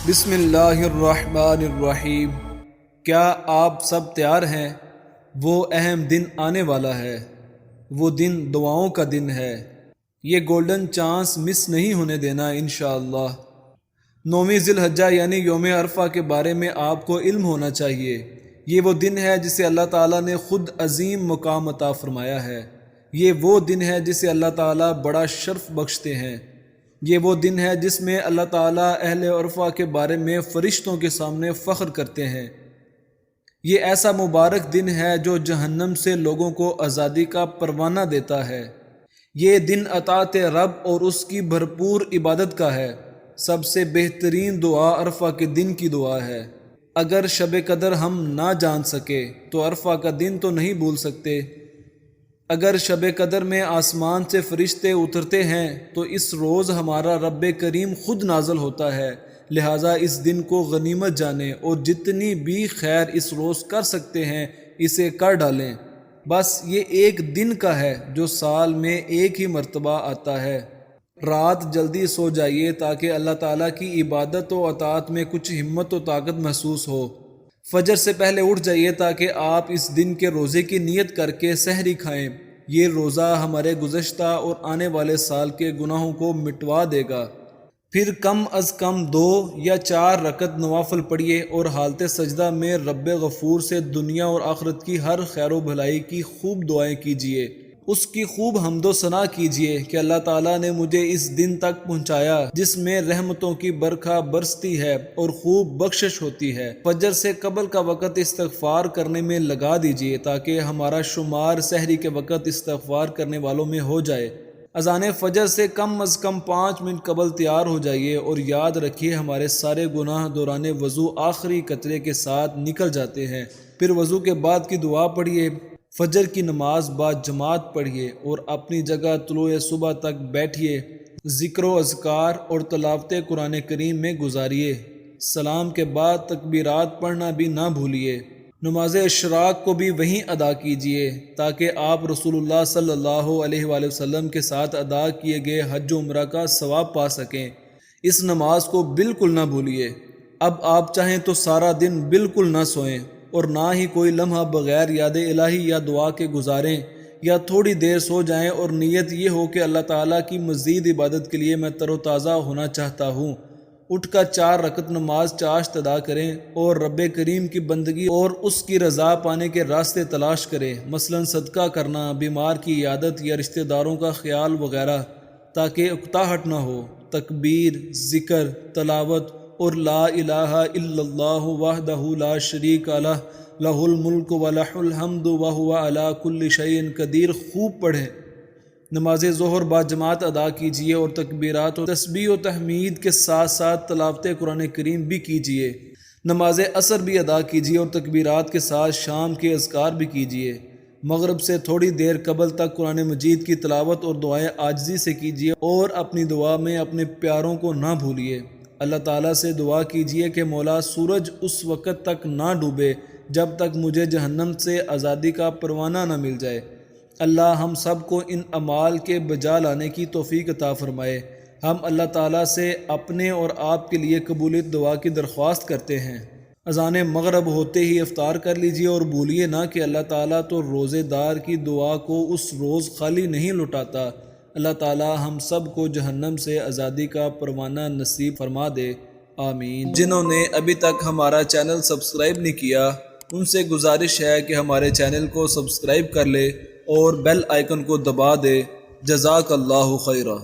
بسم اللہ الرحمن الرحیم۔ کیا آپ سب تیار ہیں؟ وہ اہم دن آنے والا ہے، وہ دن دعاؤں کا دن ہے۔ یہ گولڈن چانس مس نہیں ہونے دینا انشاءاللہ۔ 9ویں ذی الحجہ یعنی یوم عرفہ کے بارے میں آپ کو علم ہونا چاہیے۔ یہ وہ دن ہے جسے اللہ تعالیٰ نے خود عظیم مقام عطا فرمایا ہے۔ یہ وہ دن ہے جسے اللہ تعالیٰ بڑا شرف بخشتے ہیں۔ یہ وہ دن ہے جس میں اللہ تعالیٰ اہل عرفہ کے بارے میں فرشتوں کے سامنے فخر کرتے ہیں۔ یہ ایسا مبارک دن ہے جو جہنم سے لوگوں کو آزادی کا پروانہ دیتا ہے۔ یہ دن اطاعت رب اور اس کی بھرپور عبادت کا ہے۔ سب سے بہترین دعا عرفہ کے دن کی دعا ہے۔ اگر شب قدر ہم نہ جان سکے تو عرفہ کا دن تو نہیں بھول سکتے۔ اگر شب قدر میں آسمان سے فرشتے اترتے ہیں تو اس روز ہمارا رب کریم خود نازل ہوتا ہے، لہٰذا اس دن کو غنیمت جانیں اور جتنی بھی خیر اس روز کر سکتے ہیں اسے کر ڈالیں۔ بس یہ ایک دن کا ہے جو سال میں ایک ہی مرتبہ آتا ہے۔ رات جلدی سو جائیے تاکہ اللہ تعالیٰ کی عبادت و اطاعت میں کچھ ہمت و طاقت محسوس ہو۔ فجر سے پہلے اٹھ جائیے تاکہ آپ اس دن کے روزے کی نیت کر کے سحری کھائیں۔ یہ روزہ ہمارے گزشتہ اور آنے والے سال کے گناہوں کو مٹوا دے گا۔ پھر کم از کم 2 یا 4 رکعت نوافل پڑھیے اور حالت سجدہ میں رب غفور سے دنیا اور آخرت کی ہر خیر و بھلائی کی خوب دعائیں کیجیے۔ اس کی خوب حمد و ثنا کیجیے کہ اللہ تعالیٰ نے مجھے اس دن تک پہنچایا جس میں رحمتوں کی برکھا برستی ہے اور خوب بخشش ہوتی ہے۔ فجر سے قبل کا وقت استغفار کرنے میں لگا دیجیے تاکہ ہمارا شمار سحری کے وقت استغفار کرنے والوں میں ہو جائے۔ اذان فجر سے کم از کم 5 منٹ قبل تیار ہو جائیے اور یاد رکھیے ہمارے سارے گناہ دوران وضو آخری قطرے کے ساتھ نکل جاتے ہیں۔ پھر وضو کے بعد کی دعا پڑھیے، فجر کی نماز با جماعت پڑھیے اور اپنی جگہ طلوع صبح تک بیٹھیے، ذکر و اذکار اور تلاوت قرآن کریم میں گزاریے۔ سلام کے بعد تکبیرات پڑھنا بھی نہ بھولیے۔ نماز اشراق کو بھی وہیں ادا کیجیے تاکہ آپ رسول اللہ صلی اللہ علیہ وآلہ وسلم کے ساتھ ادا کیے گئے حج و عمرہ کا ثواب پا سکیں۔ اس نماز کو بالکل نہ بھولیے۔ اب آپ چاہیں تو سارا دن بالکل نہ سوئیں اور نہ ہی کوئی لمحہ بغیر یاد الہی یا دعا کے گزاریں، یا تھوڑی دیر سو جائیں اور نیت یہ ہو کہ اللہ تعالیٰ کی مزید عبادت کے لیے میں تر و تازہ ہونا چاہتا ہوں۔ اٹھ کر 4 رکعت نماز چاشت ادا کریں اور رب کریم کی بندگی اور اس کی رضا پانے کے راستے تلاش کریں، مثلا صدقہ کرنا، بیمار کی عیادت یا رشتہ داروں کا خیال وغیرہ، تاکہ اکتاہٹ نہ ہو۔ تکبیر، ذکر، تلاوت اور لا الہ الا اللہ وحدہ لا شریک لہ لہ الملک ولہ الحمد وہو علی کل شیء قدیر خوب پڑھیں۔ نماز ظہر با جماعت ادا کیجیے اور تکبیرات و تسبیح و تحمید کے ساتھ ساتھ تلاوت قرآن کریم بھی کیجیے۔ نماز عصر بھی ادا کیجیے اور تکبیرات کے ساتھ شام کے اذکار بھی کیجیے۔ مغرب سے تھوڑی دیر قبل تک قرآن مجید کی تلاوت اور دعائیں عاجزی سے کیجیے اور اپنی دعا میں اپنے پیاروں کو نہ بھولیے۔ اللہ تعالیٰ سے دعا کیجیے کہ مولا سورج اس وقت تک نہ ڈوبے جب تک مجھے جہنم سے آزادی کا پروانہ نہ مل جائے۔ اللہ ہم سب کو ان اعمال کے بجا لانے کی توفیق عطا فرمائے۔ ہم اللہ تعالیٰ سے اپنے اور آپ کے لیے قبولیت دعا کی درخواست کرتے ہیں۔ اذان مغرب ہوتے ہی افطار کر لیجیے اور بھولیے نہ کہ اللہ تعالیٰ تو روزے دار کی دعا کو اس روز خالی نہیں لوٹاتا۔ اللہ تعالیٰ ہم سب کو جہنم سے آزادی کا پروانہ نصیب فرما دے، آمین۔ جنہوں نے ابھی تک ہمارا چینل سبسکرائب نہیں کیا ان سے گزارش ہے کہ ہمارے چینل کو سبسکرائب کر لے اور بیل آئیکن کو دبا دے۔ جزاک اللہ خیرہ۔